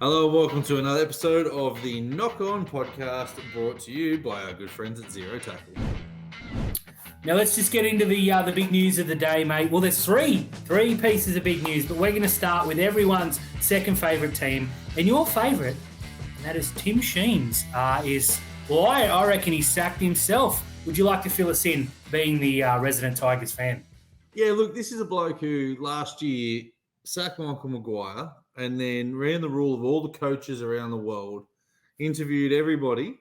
Hello and welcome to another episode of the Knock On podcast brought to you by our good friends at Zero Tackle. Now let's just get into the big news of the day, mate. Well, there's three pieces of big news, but we're going to start with everyone's second favourite team, and your favourite, and that is Tim Sheens. I reckon he sacked himself. Would you like to fill us in, being the resident Tigers fan? Yeah, look, this is a bloke who last year sacked Michael Maguire and then ran the rule of all the coaches around the world, interviewed everybody,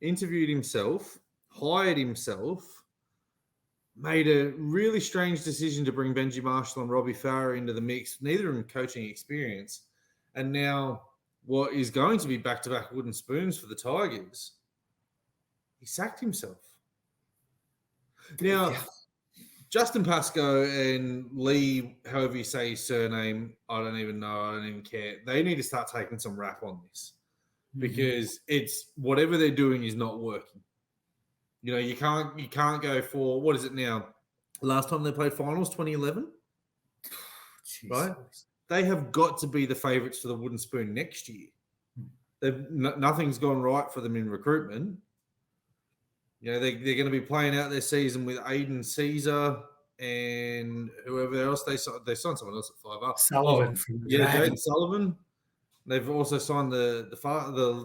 interviewed himself, hired himself, made a really strange decision to bring Benji Marshall and Robbie Farah into the mix, neither of them coaching experience. And now what is going to be back-to-back wooden spoons for the Tigers, he sacked himself. Now, Justin Pascoe and Lee, however you say his surname, I don't even know, I don't even care. They need to start taking some rap on this because it's whatever they're doing is not working. You know, you can't go for, what is it now? Last time they played finals, 2011? Right? They have got to be the favourites for the wooden spoon next year. Nothing's gone right for them in recruitment. You know, they're going to be playing out their season with Aiden Caesar and whoever else they signed someone else at 5 up. Sullivan. Jaden Sullivan. They've also signed the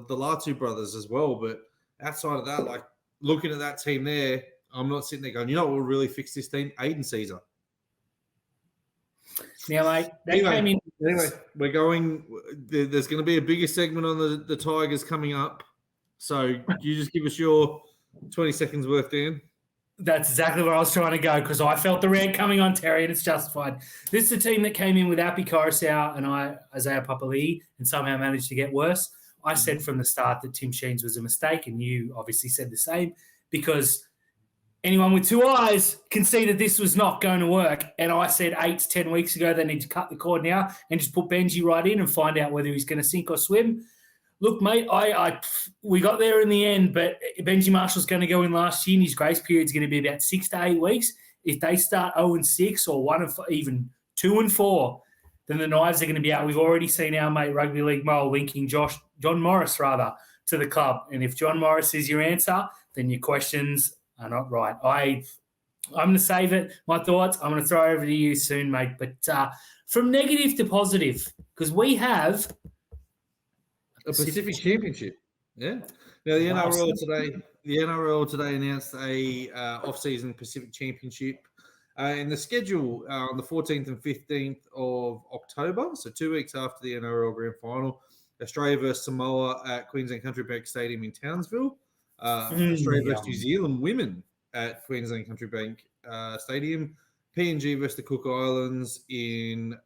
Latu brothers as well. But outside of that, like looking at that team there, I'm not sitting there going, you know what will really fix this team? Aiden Caesar. Now, mate, Anyway, we're going. There's going to be a bigger segment on the Tigers coming up. So you just give us your 20 seconds worth, Dan. That's exactly where I was trying to go because I felt the rant coming on, Terry, and it's justified. This is a team that came in with Api Coruscant and Isaiah Papali'i, and somehow managed to get worse. I said from the start that Tim Sheens was a mistake, and you obviously said the same because anyone with two eyes can see that this was not going to work. And I said 8 to 10 weeks ago they need to cut the cord now and just put Benji right in and find out whether he's going to sink or swim. Look, mate, we got there in the end, but Benji Marshall's going to go in last year, and his grace period is going to be about 6 to 8 weeks. If they start 0-6 or even 2-4, then the knives are going to be out. We've already seen our mate Rugby League Mo linking John Morris to the club, and if John Morris is your answer, then your questions are not right. I'm going to save it. My thoughts, I'm going to throw over to you soon, mate. But from negative to positive, because we have a Pacific Championship. Yeah. Now the NRL today announced a off-season Pacific Championship in the schedule on the 14th and 15th of October, so 2 weeks after the NRL Grand Final. Australia versus Samoa at Queensland Country Bank Stadium in Townsville. Australia versus New Zealand women at Queensland Country Bank Stadium. PNG versus the Cook Islands in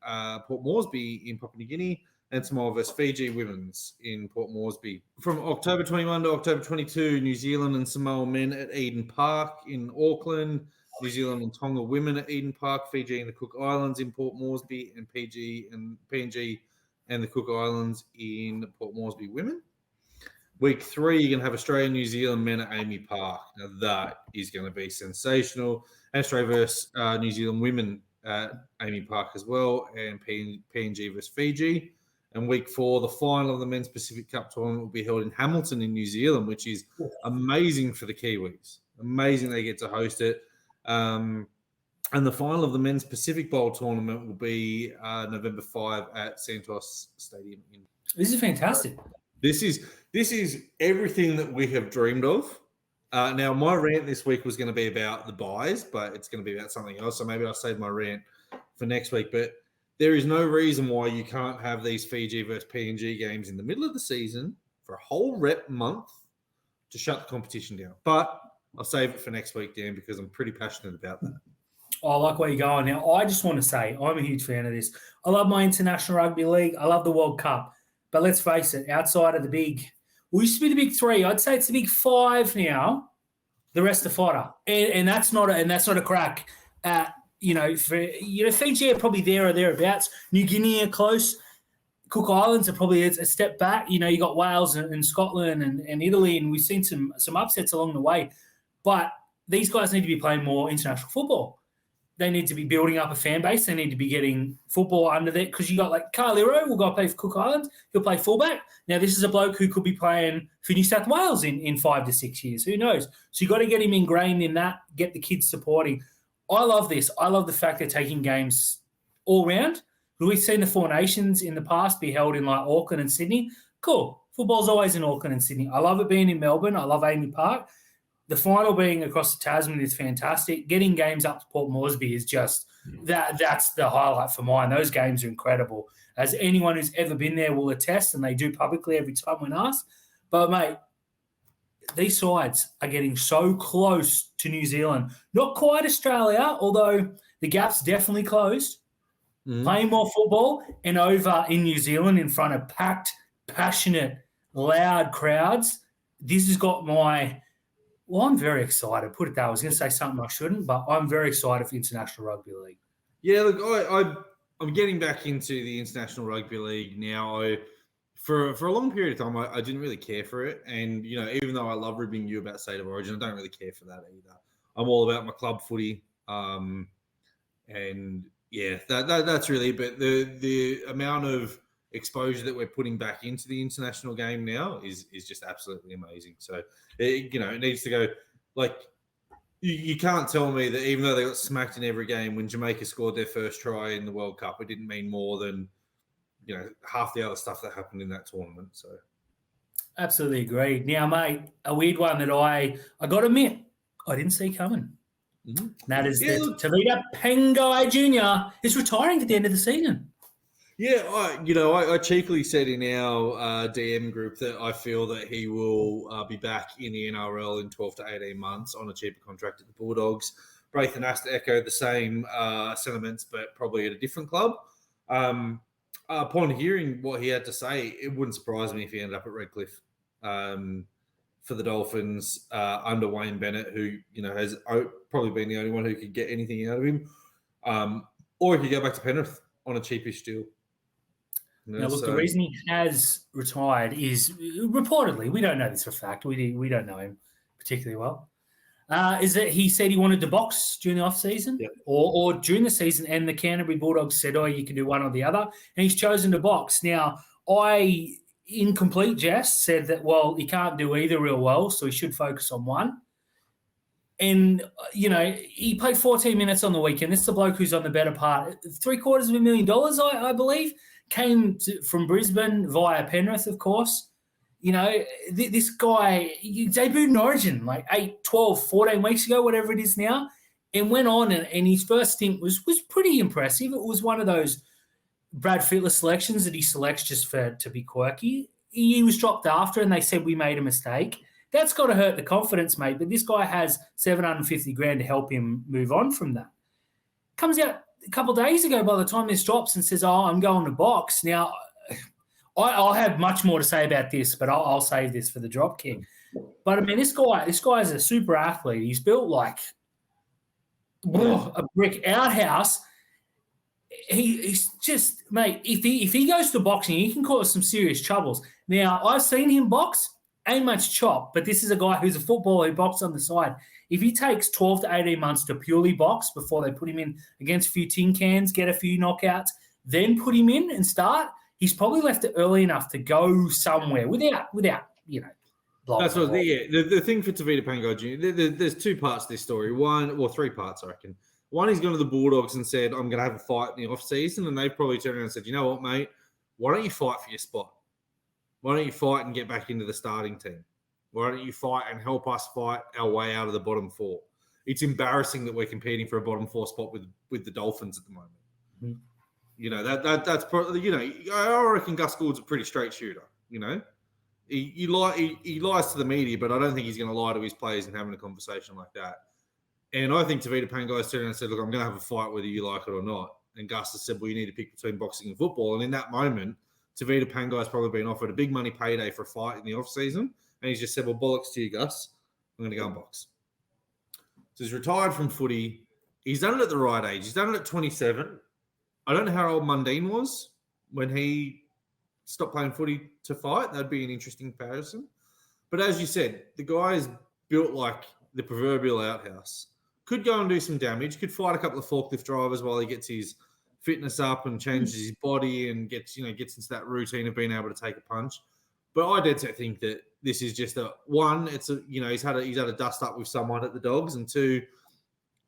Port Moresby in Papua New Guinea. And Samoa versus Fiji women's in Port Moresby. From October 21 to October 22, New Zealand and Samoa men at Eden Park in Auckland. New Zealand and Tonga women at Eden Park. Fiji and the Cook Islands in Port Moresby. And PNG and the Cook Islands in Port Moresby women. Week 3, you're going to have Australia and New Zealand men at Amy Park. Now, that is going to be sensational. And Australia versus New Zealand women at Amy Park as well. And PNG versus Fiji. And week 4, the final of the Men's Pacific Cup tournament will be held in Hamilton in New Zealand, which is amazing for the Kiwis. Amazing they get to host it. And the final of the Men's Pacific Bowl tournament will be November 5 at Santos Stadium. This is fantastic. This is everything that we have dreamed of. Now, my rant this week was going to be about the buys, but it's going to be about something else. So maybe I'll save my rant for next week. But there is no reason why you can't have these Fiji versus PNG games in the middle of the season for a whole rep month to shut the competition down. But I'll save it for next week, Dan, because I'm pretty passionate about that. I like where you're going. Now, I just want to say I'm a huge fan of this. I love my International Rugby League. I love the World Cup. But let's face it, outside of the we used to be the big 3. I'd say it's the big 5 now. The rest are fodder. And that's not a crack at Fiji are probably there or thereabouts. New Guinea are close. Cook Islands are probably a step back. You know, you got Wales and Scotland and Italy, and we've seen some upsets along the way. But these guys need to be playing more international football. they need to be building up a fan base. They need to be getting football under there because you got like Carly Rowe will go play for Cook Islands. He'll play fullback. Now, this is a bloke who could be playing for New South Wales in 5 to 6 years. Who knows? So you got to get him ingrained in that, get the kids supporting. I love this. I love the fact they're taking games all round. We've seen the Four Nations in the past be held in like Auckland and Sydney. Cool. Football's always in Auckland and Sydney. I love it being in Melbourne. I love Amy Park. The final being across the Tasman is fantastic. Getting games up to Port Moresby is just that's the highlight for mine. Those games are incredible. As anyone who's ever been there will attest, and they do publicly every time when asked. But, mate, these sides are getting so close to New Zealand. Not quite Australia, although the gap's definitely closed. Playing more football and over in New Zealand in front of packed, passionate, loud crowds. This has got my... Well, I'm very excited. Put it that way. I was going to say something I shouldn't, but I'm very excited for International Rugby League. Yeah, look, I'm getting back into the International Rugby League now. For a long period of time, I didn't really care for it. And, you know, even though I love ribbing you about State of Origin, I don't really care for that either. I'm all about my club footy. And, yeah, that's really – but the amount of exposure that we're putting back into the international game now is just absolutely amazing. So, it needs to go – like – You can't tell me that even though they got smacked in every game, when Jamaica scored their first try in the World Cup, it didn't mean more than, half the other stuff that happened in that tournament. So, absolutely agreed. Now, mate, a weird one that I got to admit I didn't see coming. Mm-hmm. That is that Tevita Pangai Junior is retiring at the end of the season. Yeah, I cheekily said in our DM group that I feel that he will be back in the NRL in 12 to 18 months on a cheaper contract at the Bulldogs. Braithen has to echo the same sentiments, but probably at a different club. Upon hearing what he had to say, it wouldn't surprise me if he ended up at Redcliffe for the Dolphins under Wayne Bennett, who has probably been the only one who could get anything out of him. Or he could go back to Penrith on a cheapish deal. Now, look, the reason he has retired is reportedly, we don't know this for a fact, we don't know him particularly well, is that he said he wanted to box during the off-season or during the season, and the Canterbury Bulldogs said, you can do one or the other, and he's chosen to box. Now, I, in complete jest, said that, he can't do either real well, so he should focus on one. And, he played 14 minutes on the weekend. This is a bloke who's on the better part. $750,000, I believe. Came from Brisbane via Penrith, of course. This guy, he debuted in Origin like 8, 12, 14 weeks ago, whatever it is now, and went on, and his first stint was pretty impressive. It was one of those Brad Fittler selections that he selects just to be quirky. He was dropped after, and they said we made a mistake. That's got to hurt the confidence, mate, but this guy has $750,000 to help him move on from that. Comes out a couple of days ago by the time this drops and says, I'm going to box. Now, I'll have much more to say about this, but I'll save this for the Dropkick. But, I mean, this guy is a super athlete. He's built like a brick outhouse. He's just, mate, if he goes to boxing, he can cause some serious troubles. Now, I've seen him box. Ain't much chop, but this is a guy who's a footballer who boxes on the side. If he takes 12 to 18 months to purely box before they put him in against a few tin cans, get a few knockouts, then put him in and start, he's probably left it early enough to go somewhere without blah, that's blah, what, blah. yeah. The thing for Tevita Pangai Junior, there's two parts to this story. 3 parts, I reckon. One, he's gone to the Bulldogs and said, I'm going to have a fight in the off-season, and they've probably turned around and said, you know what, mate, why don't you fight for your spot? Why don't you fight and get back into the starting team? Why don't you fight and help us fight our way out of the bottom 4? It's embarrassing that we're competing for a bottom 4 spot with the Dolphins at the moment. Mm-hmm. That's probably, I reckon Gus Gould's a pretty straight shooter. He lies to the media, but I don't think he's going to lie to his players and having a conversation like that. And I think Tevita Pangai's turned around and said, look, I'm going to have a fight whether you like it or not. And Gus has said, well, you need to pick between boxing and football. And in that moment, Tevita Pangai's probably been offered a big money payday for a fight in the off-season. And he's just said, well, bollocks to you, Gus. I'm going to go and box. So he's retired from footy. He's done it at the right age. He's done it at 27. I don't know how old Mundine was when he stopped playing footy to fight. That'd be an interesting comparison. But as you said, the guy is built like the proverbial outhouse. could go and do some damage, could fight a couple of forklift drivers while he gets his fitness up and changes his body and gets into that routine of being able to take a punch. But I did think that this is just he's had a dust up with someone at the Dogs, and two,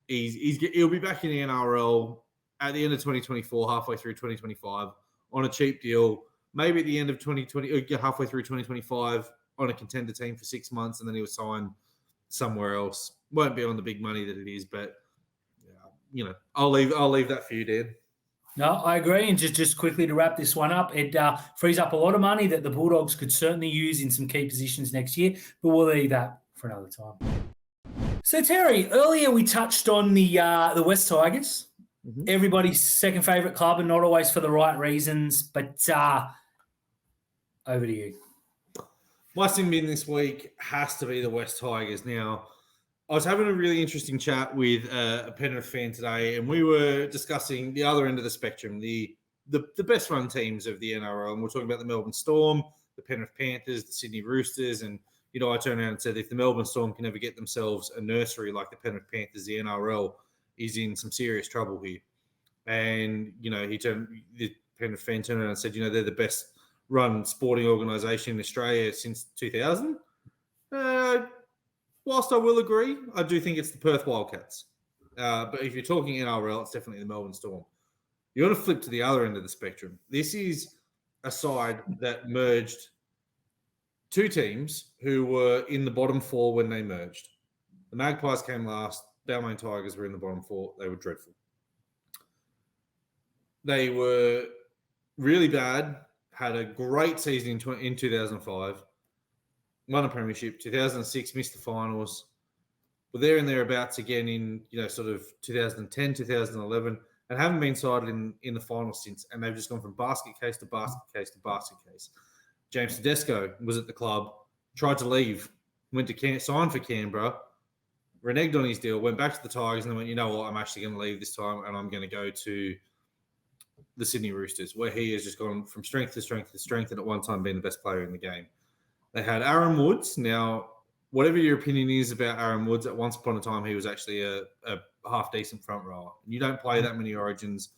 he'll be back in the NRL at the end of 2024, halfway through 2025 on a cheap deal. Maybe at the end of 2020, halfway through 2025 on a contender team for 6 months, and then he'll sign somewhere else. Won't be on the big money that it is, but I'll leave that for you, Dan. No, I agree. And just quickly to wrap this one up, it frees up a lot of money that the Bulldogs could certainly use in some key positions next year, but we'll leave that for another time. So, Terry, earlier we touched on the West Tigers, everybody's second favourite club, and not always for the right reasons, but over to you. My sin bin this week has to be the West Tigers. Now, I was having a really interesting chat with a Penrith fan today, and we were discussing the other end of the spectrum, the best run teams of the NRL. And we're talking about the Melbourne Storm, the Penrith Panthers, the Sydney Roosters. And, I turned around and said, if the Melbourne Storm can ever get themselves a nursery like the Penrith Panthers, the NRL is in some serious trouble here. And, the Penrith fan turned around and said, they're the best run sporting organisation in Australia since 2000. Whilst I will agree, I do think it's the Perth Wildcats. But if you're talking NRL, it's definitely the Melbourne Storm. You want to flip to the other end of the spectrum. This is a side that merged two teams who were in the bottom four when they merged. The Magpies came last. Balmain Tigers were in the bottom four. They were dreadful. They were really bad, had a great season in 2005. Won a premiership, 2006, missed the finals. Were there and thereabouts again in, sort of 2010, 2011, and haven't been sided in the finals since. And they've just gone from basket case to basket case to basket case. James Tedesco was at the club, tried to leave, went to sign for Canberra, reneged on his deal, went back to the Tigers, and then went, you know what, I'm actually going to leave this time, and I'm going to go to the Sydney Roosters, where he has just gone from strength to strength to strength, and at one time being the best player in the game. They had Aaron Woods. Now, whatever your opinion is about Aaron Woods, at once upon a time, he was actually a half-decent front rower. You don't play that many Origins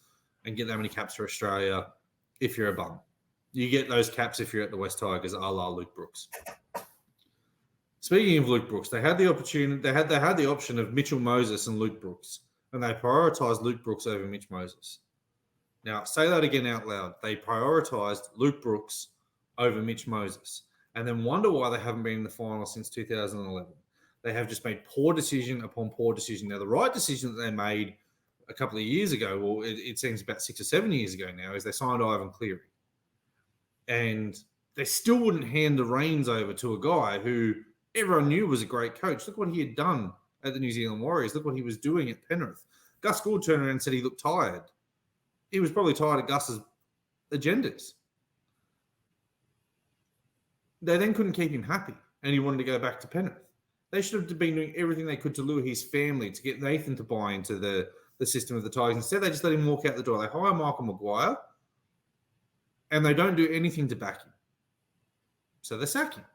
and get that many caps for Australia if you're a bum. You get those caps if you're at the West Tigers, a la Luke Brooks. Speaking of Luke Brooks, they had the opportunity. They had the option of Mitchell Moses and Luke Brooks, and they prioritised Luke Brooks over Mitch Moses. Now, say that again out loud. They prioritised Luke Brooks over Mitch Moses. And then wonder why they haven't been in the final since 2011. They have just made poor decision upon poor decision. Now, the right decision that they made a couple of years ago, well, it seems about 6 or 7 years ago now, is they signed Ivan Cleary. And they still wouldn't hand the reins over to a guy who everyone knew was a great coach. Look what he had done at the New Zealand Warriors. Look what he was doing at Penrith. Gus Gould turned around and said he looked tired. He was probably tired of Gus's agendas. They then couldn't keep him happy, and he wanted to go back to Penrith. They should have been doing everything they could to lure his family, to get Nathan to buy into the system of the Tigers. Instead, they just let him walk out the door. They hire Michael Maguire, and they don't do anything to back him. So they sack him.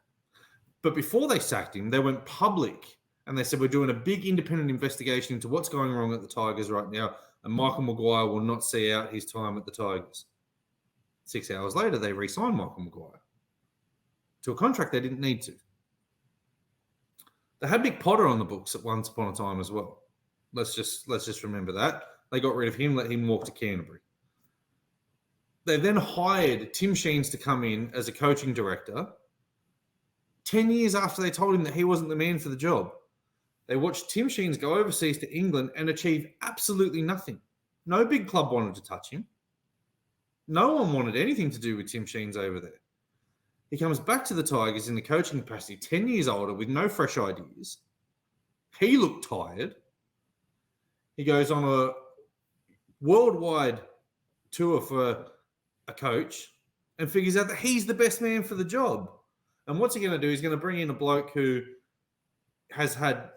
But before they sacked him, they went public, and they said, we're doing a big independent investigation into what's going wrong at the Tigers right now, and Michael Maguire will not see out his time at the Tigers. 6 hours later, they re-signed Michael Maguire to a contract they didn't need to. They had Mick Potter on the books at once upon a time as well. Let's just remember that. They got rid of him, let him walk to Canterbury. They then hired Tim Sheens to come in as a coaching director 10 years after they told him that he wasn't the man for the job. They watched Tim Sheens go overseas to England and achieve absolutely nothing. No big club wanted to touch him. No one wanted anything to do with Tim Sheens over there. He comes back to the Tigers in the coaching capacity, 10 years older, with no fresh ideas. He looked tired. He goes on a worldwide tour for a coach and figures out that he's the best man for the job. And what's he going to do? He's going to bring in a bloke who has had,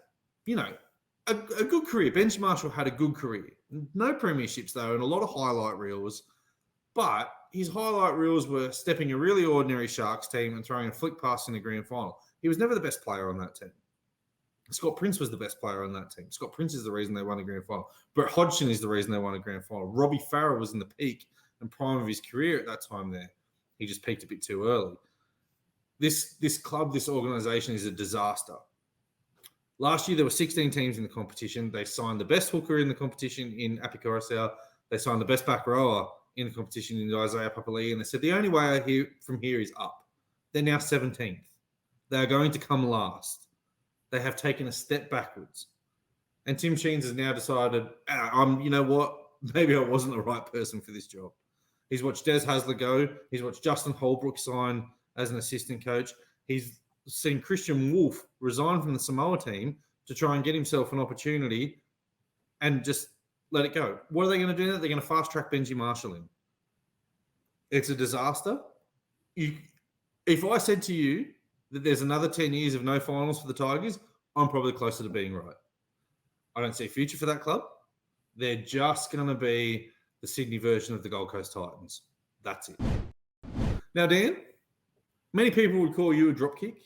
a good career. Benji Marshall had a good career. No premierships, though, and a lot of highlight reels. But his highlight reels were stepping a really ordinary Sharks team and throwing a flick pass in the grand final. He was never the best player on that team. Scott Prince was the best player on that team. Scott Prince is the reason they won a grand final. Brett Hodgson is the reason they won a grand final. Robbie Farah was in the peak and prime of his career at that time there. He just peaked a bit too early. This club, this organisation is a disaster. Last year, there were 16 teams in the competition. They signed the best hooker in the competition in Api Koroisau. They signed the best back rower in the competition in Isaiah Papali'i. And they said, the only way from here is up. They're now 17th. They are going to come last. They have taken a step backwards. And Tim Sheens has now decided, you know what? Maybe I wasn't the right person for this job. He's watched Des Hasler go. He's watched Justin Holbrook sign as an assistant coach. He's seen Christian Wolf resign from the Samoa team to try and get himself an opportunity and just let it go. What are they going to do now? They're going to fast-track Benji Marshall in. It's a disaster. If I said to you that there's another 10 years of no finals for the Tigers, I'm probably closer to being right. I don't see a future for that club. They're just going to be the Sydney version of the Gold Coast Titans. That's it. Now, Dan, many people would call you a dropkick.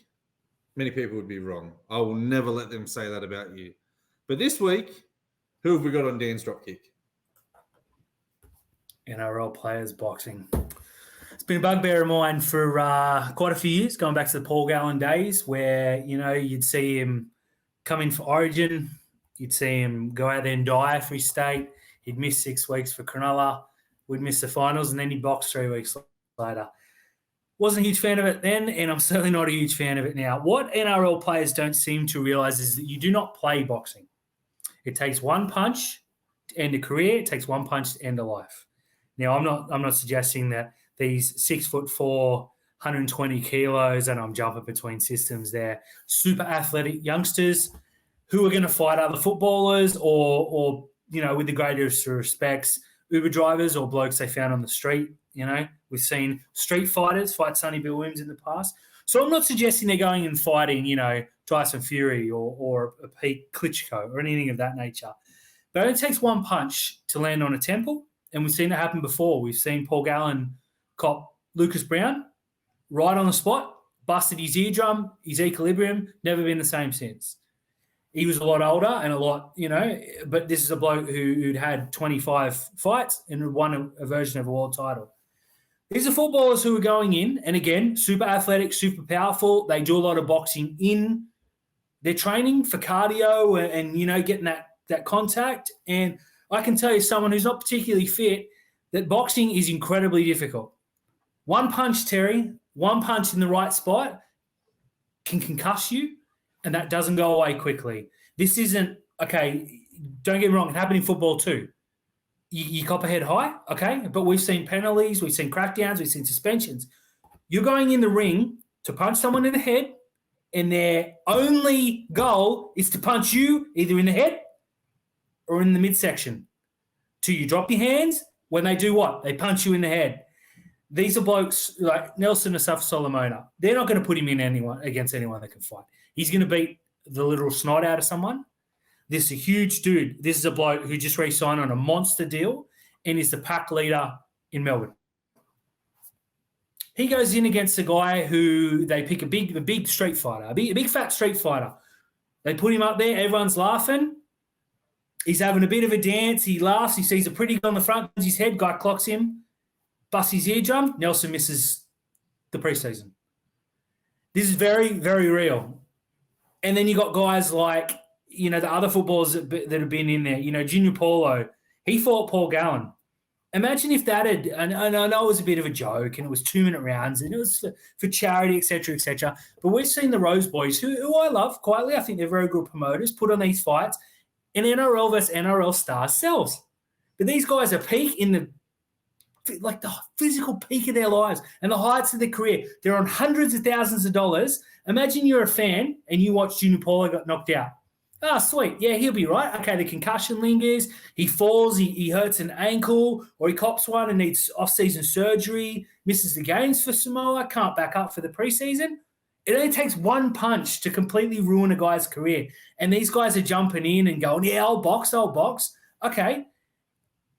Many people would be wrong. I will never let them say that about you. But this week, who have we got on Dan's dropkick? NRL players boxing. It's been a bugbear of mine for quite a few years, going back to the Paul Gallen days where, you'd see him come in for Origin. You'd see him go out there and die for his state. He'd miss 6 weeks for Cronulla. We'd miss the finals, and then he'd box 3 weeks later. Wasn't a huge fan of it then, and I'm certainly not a huge fan of it now. What NRL players don't seem to realise is that you do not play boxing. It takes one punch to end a career. It takes one punch to end a life. Now, I'm not suggesting that these 6'4", 120 kilos, and I'm jumping between systems there, super athletic youngsters who are going to fight other footballers or with the greatest respects, Uber drivers or blokes they found on the street. We've seen street fighters fight Sonny Bill Williams in the past. So I'm not suggesting they're going and fighting, Tyson Fury or a Pete Klitschko or anything of that nature. But it only takes one punch to land on a temple, and we've seen it happen before. We've seen Paul Gallen cop Lucas Brown right on the spot, busted his eardrum, his equilibrium, never been the same since. He was a lot older and a lot, but this is a bloke who'd had 25 fights and won a version of a world title. These are footballers who are going in, and again, super athletic, super powerful. They do a lot of boxing in their training for cardio and getting that contact. And I can tell you, someone who's not particularly fit, that boxing is incredibly difficult. One punch, Terry, one punch in the right spot can concuss you, and that doesn't go away quickly. This isn't, okay, don't get me wrong, it happened in football too. You cop a head high, okay, but we've seen penalties, we've seen crackdowns, we've seen suspensions. You're going in the ring to punch someone in the head, and their only goal is to punch you either in the head or in the midsection. Till you drop your hands. When they do what? They punch you in the head. These are blokes like Nelson Asaf Solomona. They're not going to put him in against anyone that can fight. He's going to beat the literal snot out of someone. This is a huge dude. This is a bloke who just re-signed on a monster deal and is the pack leader in Melbourne. He goes in against a guy who they pick a big street fighter, a big fat street fighter. They put him up there. Everyone's laughing. He's having a bit of a dance. He laughs. He sees a pretty on the front of his head. Guy clocks him, busts his eardrum. Nelson misses the preseason. This is very, very real. And then you got guys like, the other footballers that have been in there. Junior Paulo, he fought Paul Gallen. Imagine if that had, and I know it was a bit of a joke and it was 2-minute rounds and it was for charity, et cetera, but we've seen the Rose Boys, who I love quietly. I think they're very good promoters, put on these fights. And NRL versus NRL stars sells. But these guys are peak in the physical peak of their lives and the heights of their career. They're on hundreds of thousands of dollars. Imagine you're a fan and you watch Junior Paulo got knocked out. Sweet. Yeah, he'll be right. Okay, the concussion lingers. He falls. He hurts an ankle or he cops one and needs off-season surgery, misses the games for Samoa, can't back up for the preseason. It only takes one punch to completely ruin a guy's career. And these guys are jumping in and going, yeah, I'll box. Okay.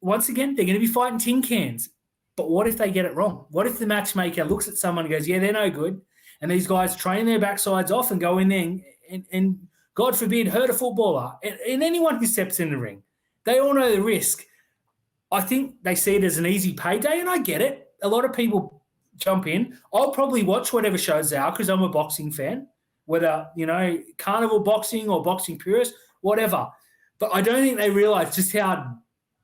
Once again, they're going to be fighting tin cans. But what if they get it wrong? What if the matchmaker looks at someone and goes, yeah, they're no good. And these guys train their backsides off and go in there and God forbid, hurt a footballer, and anyone who steps in the ring, they all know the risk. I think they see it as an easy payday, and I get it. A lot of people jump in. I'll probably watch whatever shows there are because I'm a boxing fan, whether, carnival boxing or boxing purist, whatever. But I don't think they realise just how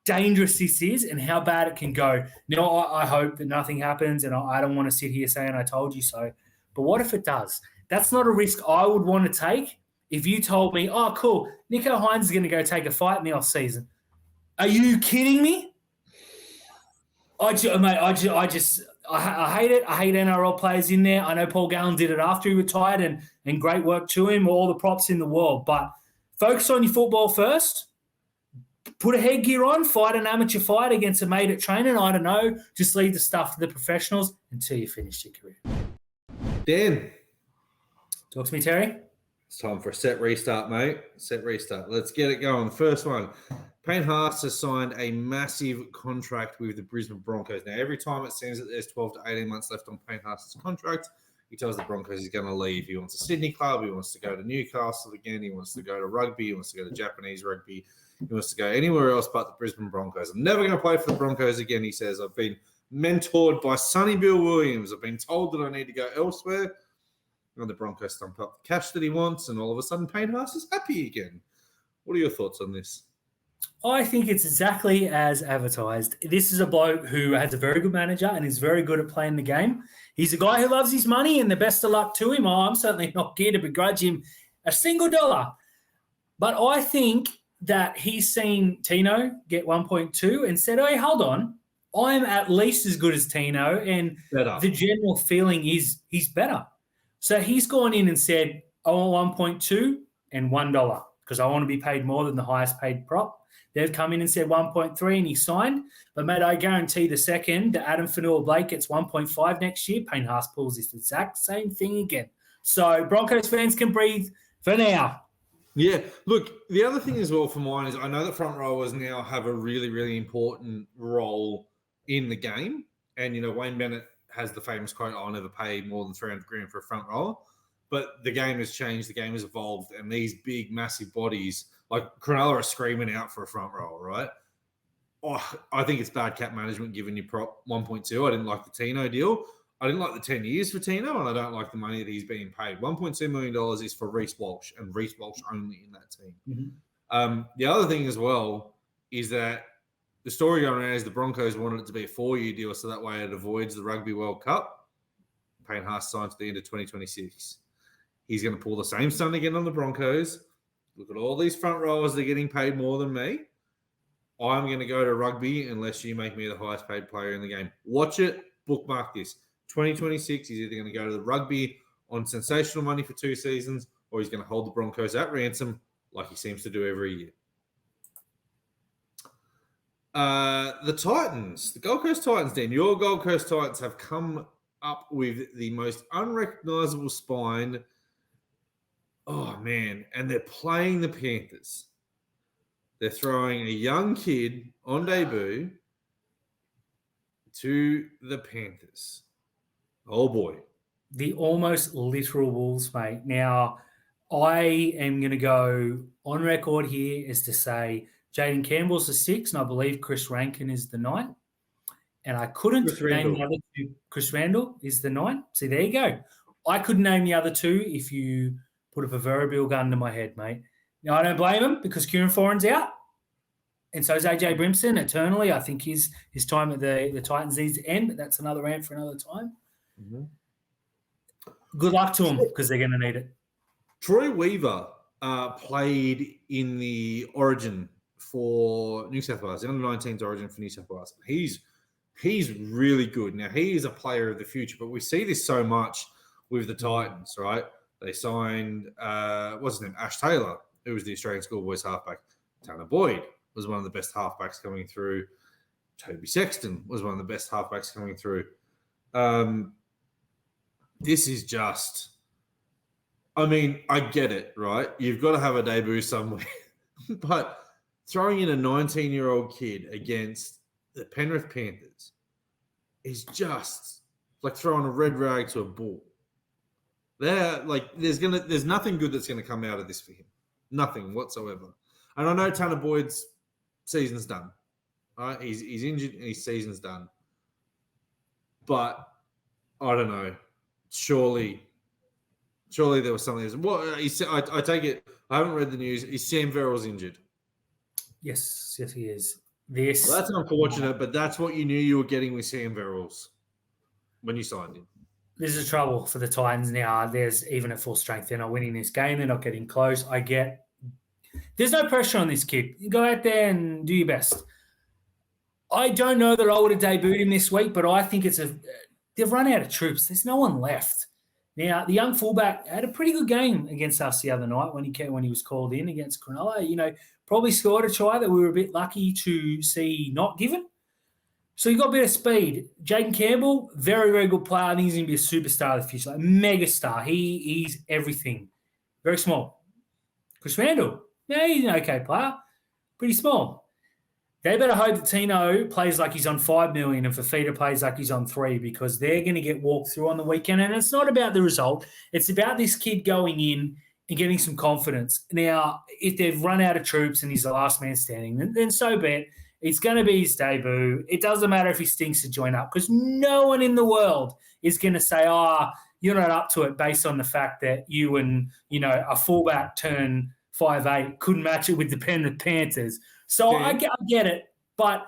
dangerous this is and how bad it can go. Now, I hope that nothing happens, and I don't want to sit here saying I told you so. But what if it does? That's not a risk I would want to take. If you told me, oh, cool, Nico Hines is going to go take a fight in the off-season. Are you kidding me? I hate it. I hate NRL players in there. I know Paul Gallen did it after he retired, and great work to him, all the props in the world. But focus on your football first. Put a headgear on, fight an amateur fight against a mate at training. I don't know. Just leave the stuff to the professionals until you finish your career. Dan. Talk to me, Terry. It's time for a set restart, mate. Set restart. Let's get it going. The first one. Payne Haas has signed a massive contract with the Brisbane Broncos. Now, every time it seems that there's 12 to 18 months left on Payne Haas's contract, he tells the Broncos he's going to leave. He wants a Sydney club. He wants to go to Newcastle again. He wants to go to rugby. He wants to go to Japanese rugby. He wants to go anywhere else but the Brisbane Broncos. I'm never going to play for the Broncos again, he says. I've been mentored by Sonny Bill Williams. I've been told that I need to go elsewhere. And the Broncos stump up the cash that he wants, and all of a sudden Payne Haas is happy again. What are your thoughts on this? I think it's exactly as advertised. This is a bloke who has a very good manager and is very good at playing the game. He's a guy who loves his money, and the best of luck to him. I'm certainly not here to begrudge him a single dollar. But I think that he's seen Tino get 1.2 and said, hey, hold on, I'm at least as good as Tino, and better. The general feeling is he's better. So he's gone in and said, I want 1.2 and $1 because I want to be paid more than the highest paid prop. They've come in and said 1.3 and he signed. But, mate, I guarantee the second that Adam Fanua-Blake gets 1.5 next year, Payne Haas pulls this exact same thing again. So Broncos fans can breathe for now. Yeah, look, the other thing as well for mine is I know that front rowers now have a really, really important role in the game. And, Wayne Bennett has the famous quote, I'll never pay more than $300,000 for a front rower. But the game has changed, the game has evolved, and these big, massive bodies, like Cronulla are screaming out for a front rower, right? Oh, I think it's bad cap management giving you prop 1.2. I didn't like the Tino deal. I didn't like the 10 years for Tino, and I don't like the money that he's being paid. $1.2 million is for Reece Walsh, and Reece Walsh only in that team. Mm-hmm. The other thing as well is that the story going around is the Broncos wanted it to be a 4-year deal, so that way it avoids the Rugby World Cup. Payne Haas signed to the end of 2026. He's going to pull the same stunt again on the Broncos. Look at all these front rowers. They're getting paid more than me. I'm going to go to rugby unless you make me the highest paid player in the game. Watch it. Bookmark this. 2026, he's either going to go to the rugby on sensational money for 2 seasons, or he's going to hold the Broncos at ransom like he seems to do every year. The Titans, the Gold Coast Titans, Dan, your Gold Coast Titans have come up with the most unrecognisable spine. Oh, man. And they're playing the Panthers. They're throwing a young kid on debut to the Panthers. Oh, boy. The almost literal Wolves, mate. Now, I am going to go on record here as to say Jaden Campbell's the 6, and I believe Chris Rankin is the 9. And I couldn't name the other 2. Chris Randall is the 9. See, there you go. I couldn't name the other 2 if you put a proverbial gun to my head, mate. Now, I don't blame him because Kieran Foran's out. And so is AJ Brimson eternally. I think his time at the Titans needs to end, but that's another rant for another time. Mm-hmm. Good luck to them because they're going to need it. Troy Weaver played in the Origin for New South Wales, the under-19s Origin for New South Wales. He's really good. Now, he is a player of the future, but we see this so much with the Titans, right? They signed, what's his name, Ash Taylor, who was the Australian schoolboys halfback. Tanner Boyd was one of the best halfbacks coming through. Toby Sexton was one of the best halfbacks coming through. This is just, I mean, I get it, right? You've got to have a debut somewhere. But throwing in a 19-year-old kid against the Penrith Panthers is just like throwing a red rag to a bull. There's nothing good that's going to come out of this for him. Nothing whatsoever. And I know Tanner Boyd's season's done. Right? He's injured and his season's done. But I don't know. Surely there was something. What he said? I take it. I haven't read the news. Is Sam Verrills injured? Yes, he is. Well, that's unfortunate, but that's what you knew you were getting with Sam Verrills when you signed him. This is trouble for the Titans now. There's even at full strength. They're not winning this game. They're not getting close. There's no pressure on this kid. You go out there and do your best. I don't know that I would have debuted him this week, but I think they've run out of troops. There's no one left. Now, the young fullback had a pretty good game against us the other night when he was called in against Cronulla. Probably scored a try that we were a bit lucky to see not given. So you got a bit of speed. Jaden Campbell, very, very good player. I think he's going to be a superstar of the future, like a mega star. He's everything. Very small. Chris Randall, he's an okay player. Pretty small. They better hope that Tino plays like he's on 5 million and Fafita plays like he's on 3 because they're going to get walked through on the weekend. And it's not about the result. It's about this kid going in and getting some confidence. Now, if they've run out of troops and he's the last man standing, then so be it. It's going to be his debut. It doesn't matter if he stinks to join up because no one in the world is going to say, you're not up to it based on the fact that you and, a fullback turn 5'8" couldn't match it with the Penrith Panthers. So I get it. But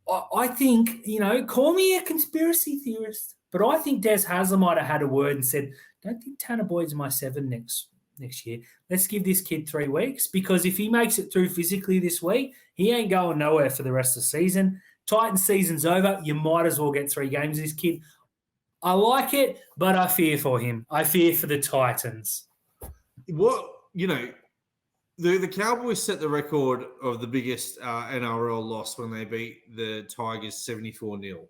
I think, call me a conspiracy theorist, but I think Des Hasler might have had a word and said, don't think Tanner Boyd's my 7 next year. Let's give this kid 3 weeks because if he makes it through physically this week, he ain't going nowhere for the rest of the season. Titans season's over. You might as well get 3 games of this kid. I like it, but I fear for him. I fear for the Titans. The Cowboys set the record of the biggest NRL loss when they beat the Tigers 74-0.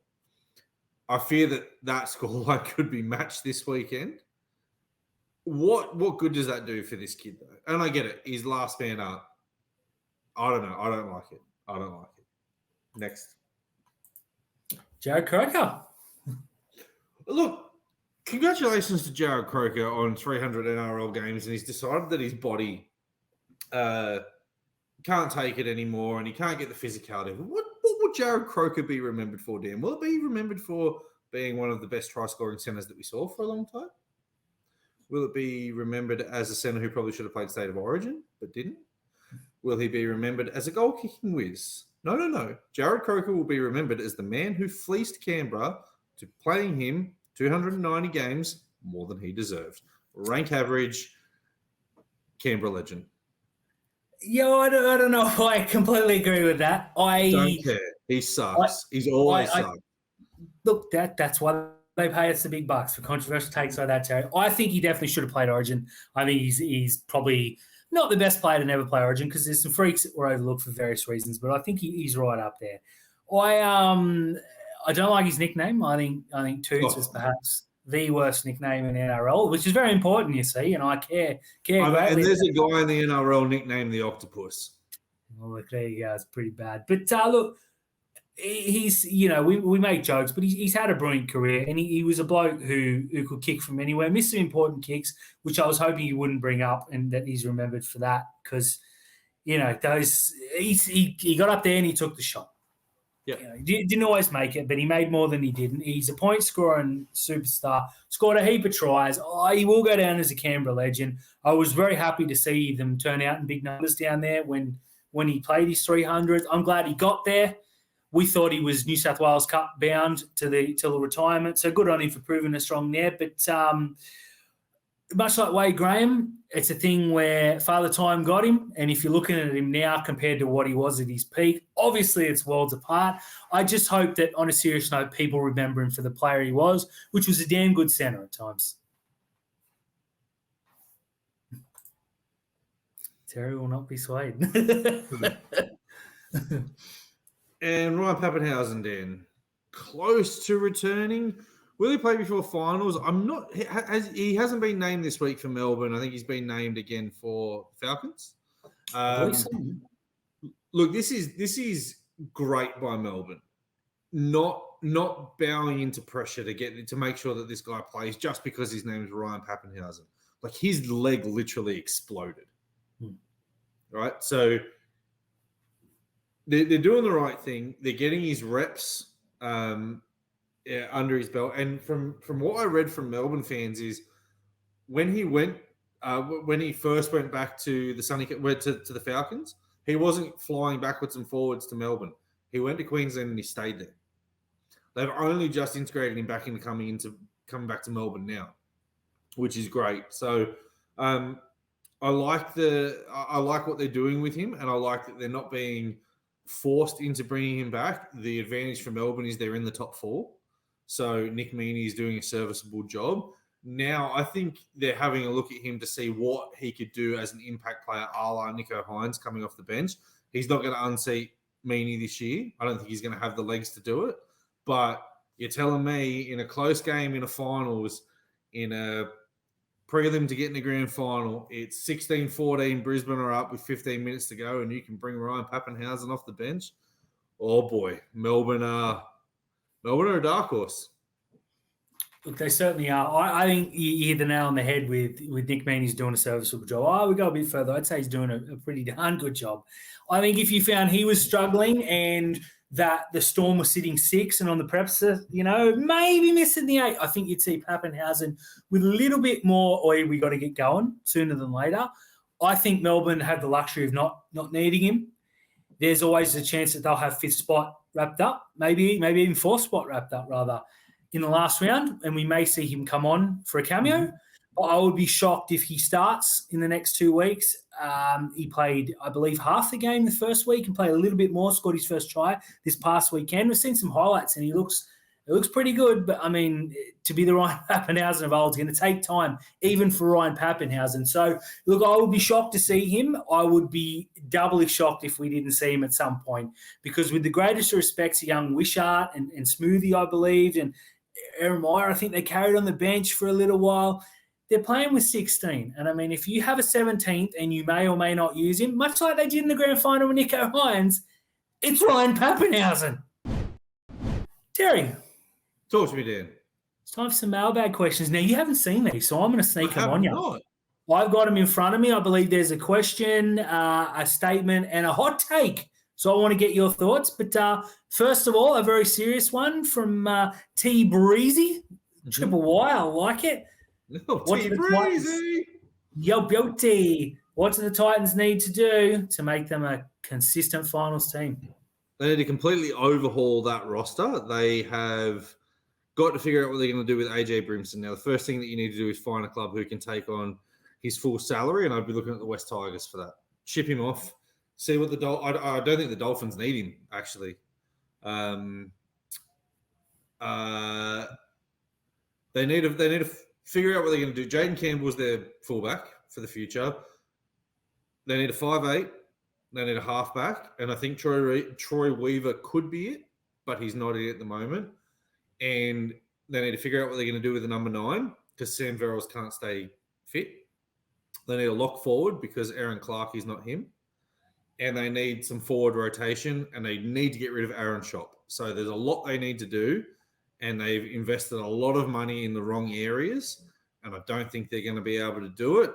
I fear that scoreline could be matched this weekend. What good does that do for this kid, though? And I get it. He's last man up. I don't know. I don't like it. Next. Jarrod Croker. Look, congratulations to Jarrod Croker on 300 NRL games, and he's decided that his body can't take it anymore and he can't get the physicality. What would Jarrod Croker be remembered for, Dan? Will it be remembered for being one of the best try-scoring centres that we saw for a long time? Will it be remembered as a centre who probably should have played State of Origin but didn't? Will he be remembered as a goal-kicking whiz? No. Jarrod Croker will be remembered as the man who fleeced Canberra to playing him 290 games more than he deserved. Rank average, Canberra legend. Yeah, I don't know if I completely agree with that. I don't care. He sucks. He's always sucked. Look, that's why they pay us the big bucks for controversial takes like that, Terry. I think he definitely should have played Origin. I think he's probably not the best player to never play Origin because there's some freaks that were overlooked for various reasons, but I think he's right up there. I don't like his nickname. I think Toots is perhaps the worst nickname in the NRL, which is very important, you see, and I care greatly. And there's a guy in the NRL nicknamed the Octopus. Well, look, there you go. It's pretty bad. But look, he's, we make jokes, but he's had a brilliant career, and he was a bloke who could kick from anywhere, missed some important kicks, which I was hoping he wouldn't bring up, and that he's remembered for that because, he got up there and he took the shot. Yeah, he didn't always make it, but he made more than he didn't. He's a point-scoring superstar, scored a heap of tries. He will go down as a Canberra legend. I was very happy to see them turn out in big numbers down there when he played his 300s. I'm glad he got there. We thought he was New South Wales Cup bound till the retirement, so good on him for proving us strong there. But much like Wade Graham, it's a thing where Father Time got him, and if you're looking at him now compared to what he was at his peak, obviously it's worlds apart. I just hope that, on a serious note, people remember him for the player he was, which was a damn good centre at times. Terry will not be swayed. And Ryan Papenhuyzen, Dan, close to returning. Will he play before finals? He hasn't been named this week for Melbourne. I think he's been named again for Falcons. Look, this is great by Melbourne. Not bowing into pressure to make sure that this guy plays just because his name is Ryan Papenhuyzen. Like, his leg literally exploded. right? So they're doing the right thing. They're getting his reps under his belt. And from what I read from Melbourne fans is when he first went back to the to the Falcons, he wasn't flying backwards and forwards to Melbourne. He went to Queensland and he stayed there. They've only just integrated him back into coming back to Melbourne now, which is great. So I like what they're doing with him, and I like that they're not being forced into bringing him back. The advantage for Melbourne is they're in the top 4. So Nick Meaney is doing a serviceable job. Now, I think they're having a look at him to see what he could do as an impact player, a la Nicho Hynes coming off the bench. He's not going to unseat Meaney this year. I don't think he's going to have the legs to do it. But you're telling me in a close game, in a finals, in a prelim to get in the grand final, it's 16-14, Brisbane are up with 15 minutes to go, and you can bring Ryan Papenhuyzen off the bench? Oh, boy. Melbourne are a dark horse. Look, they certainly are. I think you hit the nail on the head with Nick Meaney's doing a serviceable job. We go a bit further. I'd say he's doing a pretty darn good job. I think if you found he was struggling and that the Storm was sitting 6 and on the preps, maybe missing the 8, I think you'd see Papenhuyzen with a little bit more, we got to get going sooner than later. I think Melbourne have the luxury of not needing him. There's always a chance that they'll have 5th spot wrapped up, maybe even 4th spot wrapped up, rather, in the last round, and we may see him come on for a cameo. Mm-hmm. But I would be shocked if he starts in the next 2 weeks. He played, I believe, half the game the first week and played a little bit more, scored his first try this past weekend. We've seen some highlights, and it looks pretty good. But, I mean, to be the Ryan Papenhuyzen of old is going to take time, even for Ryan Papenhuyzen. So, look, I would be shocked to see him. I would be doubly shocked if we didn't see him at some point, because with the greatest respect to young Wishart and Smoothie, I believe, and Aaron Meyer, I think they carried on the bench for a little while. They're playing with 16. And, I mean, if you have a 17th and you may or may not use him, much like they did in the grand final with Nicho Hynes, it's Ryan Papenhuyzen. Terry. Talk to me, Dan. It's time for some mailbag questions. Now, you haven't seen these, so I'm going to sneak them on you. Not. I've got them in front of me. I believe there's a question, a statement, and a hot take. So I want to get your thoughts. But first of all, a very serious one from T Breezy. Triple Y, I like it. No, T Breezy. Yo, T. What do the Titans need to do to make them a consistent finals team? They need to completely overhaul that roster. They have got to figure out what they're going to do with AJ Brimson. Now, the first thing that you need to do is find a club who can take on his full salary, and I'd be looking at the West Tigers for that. Ship him off. See what I don't think the Dolphins need him, actually. They need to figure out what they're going to do. Jaden Campbell's their fullback for the future. They need a 5'8". They need a halfback, and I think Troy Weaver could be it, but he's not it at the moment. And they need to figure out what they're going to do with the number 9, because Sam Verrills can't stay fit. They need a lock forward because Aaron Clark is not him. And they need some forward rotation, and they need to get rid of Aaron Shop. So there's a lot they need to do, and they've invested a lot of money in the wrong areas, and I don't think they're going to be able to do it.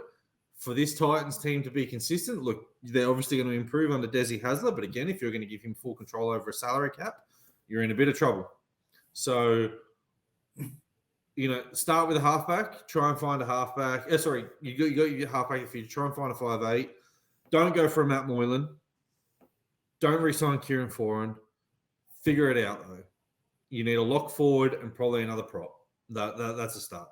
For this Titans team to be consistent, look, they're obviously going to improve under Desi Hasler, but again, if you're going to give him full control over a salary cap, you're in a bit of trouble. So, start with a halfback, try and find a halfback. You got your halfback if you try and find a 5'8". Don't go for a Matt Moylan. Don't re-sign Kieran Foran. Figure it out, though. You need a lock forward and probably another prop. That's a start.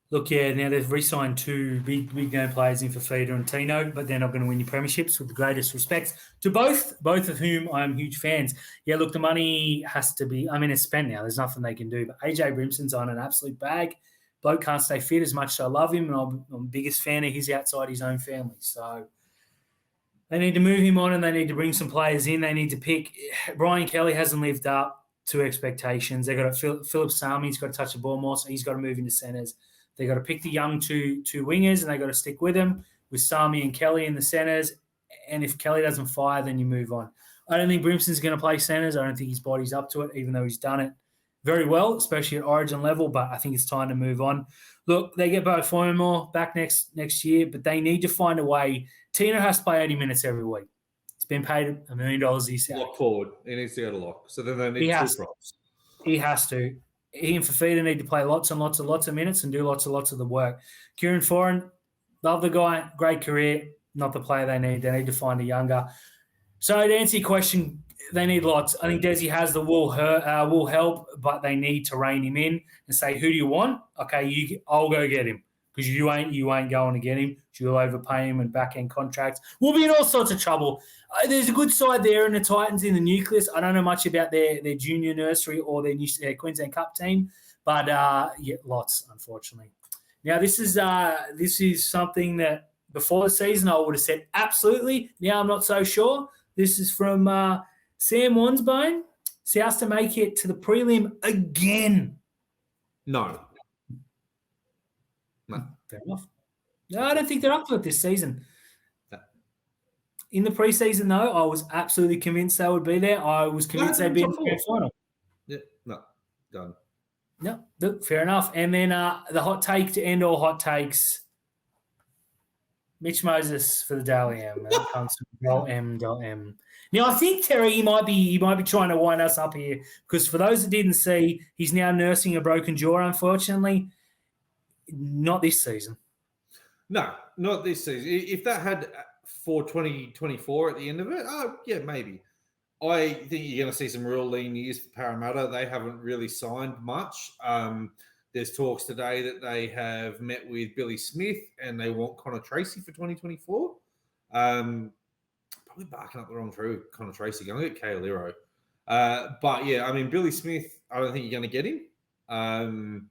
Look, yeah, now they've re-signed 2 big name players in Fafita and Tino, but they're not going to win your premierships, with the greatest respect to both of whom I'm huge fans. Yeah, look, the money has to be, it's spent now. There's nothing they can do. But AJ Brimson's on an absolute bag. Bloke can't stay fit as much as I love him, and I'm the biggest fan of his outside his own family. So they need to move him on, and they need to bring some players in. They need to pick. Brian Kelly hasn't lived up to expectations. They've got Philip Sami's got to touch the ball more, so he's got to move into centres. They've got to pick the young two wingers, and they've got to stick with them, with Sami and Kelly in the centres. And if Kelly doesn't fire, then you move on. I don't think Brimson's going to play centres. I don't think his body's up to it, even though he's done it very well, especially at Origin level, but I think it's time to move on. Look, they get Bo Foymore back next year, but they need to find a way. Tino has to play 80 minutes every week. He's been paid $1 million this year. Lock forward. He needs to go to lock. So then they need two props. He has to. He and Fafita need to play lots and lots of minutes and do lots of the work. Kieran Foran, love the guy, great career, not the player they need. They need to find a younger. So to answer your question, they need lots. I think Desi has the will help, but they need to rein him in and say, who do you want? Okay, I'll go get him because you ain't going to get him. You'll overpay him and back-end contracts. We'll be in all sorts of trouble. There's a good side there in the Titans in the nucleus. I don't know much about their junior nursery or their Queensland Cup team, but lots, unfortunately. Now, this is something that before the season I would have said absolutely. Now I'm not so sure. This is from Sam Wansbone. So he has to make it to the prelim again. No. Fair enough. No, I don't think they're up to it this season. No. In the preseason, though, I was absolutely convinced they would be there. I was convinced they'd be in the grand final. Yeah, no, done. No, look, fair enough. And then the hot take to end all hot takes, Mitch Moses for the Dally M. That comes from M. Now, I think, Terry, he might be trying to wind us up here because for those that didn't see, he's now nursing a broken jaw, unfortunately. Not this season. No, not this season. If that had for 2024 at the end of it, yeah, maybe. I think you're going to see some real lean years for Parramatta. They haven't really signed much. There's talks today that they have met with Billy Smith and they want Connor Tracy for 2024. Probably barking up the wrong tree with Connor Tracy. I'm going to get Kale Lero. But, yeah, I mean, Billy Smith, I don't think you're going to get him.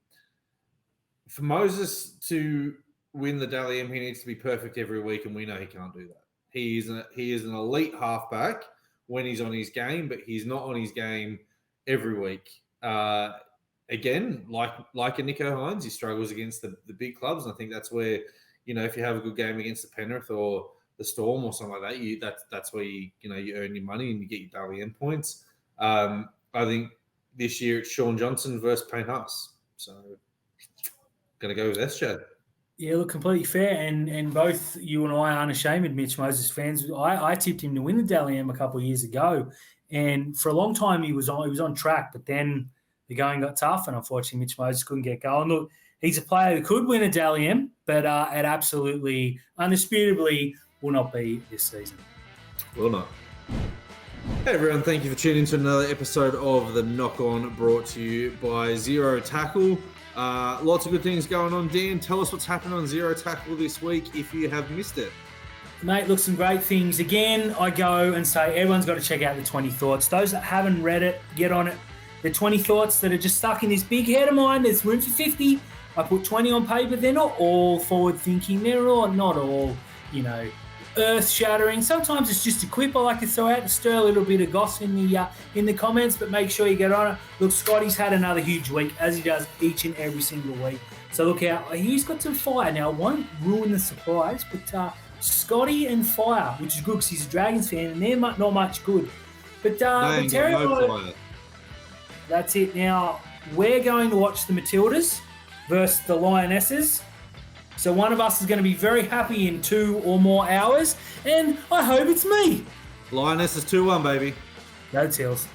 For Moses to win the Dally M, he needs to be perfect every week, and we know he can't do that. He is an elite halfback when he's on his game, but he's not on his game every week. Again, like a Nico Hines, he struggles against the big clubs, and I think that's where, if you have a good game against the Penrith or the Storm or something like that, that's where you earn your money and you get your Dally M points. I think this year it's Sean Johnson versus Payne Haas. So going to go with SJ. Yeah, look, completely fair. And both you and I are unashamed Mitch Moses fans. I tipped him to win the Dally M a couple of years ago. And for a long time he was on track, but then the going got tough and unfortunately Mitch Moses couldn't get going. Look, he's a player who could win a Dally M, but it absolutely, undisputably will not be this season. Will not. Hey everyone, thank you for tuning in to another episode of The Knock On, brought to you by Zero Tackle. Lots of good things going on. Dan, tell us what's happened on Zero Tackle this week if you have missed it. Mate, look, some great things. Again, I go and say everyone's got to check out the 20 Thoughts. Those that haven't read it, get on it. The 20 Thoughts that are just stuck in this big head of mine, there's room for 50. I put 20 on paper. They're not all forward-thinking. They're not all, earth-shattering. Sometimes it's just a quip I like to throw out to stir a little bit of gossip in the comments, but make sure you get on it. Look, Scotty's had another huge week, as he does each and every single week. So look out. He's got some fire. Now, it won't ruin the surprise, but Scotty and fire, which is good because he's a Dragons fan, and they're not much good. But Terry, that's it. Now, we're going to watch the Matildas versus the Lionesses. So one of us is going to be very happy in 2 or more hours, and I hope it's me. Lionesses 2-1, baby. Go Teals.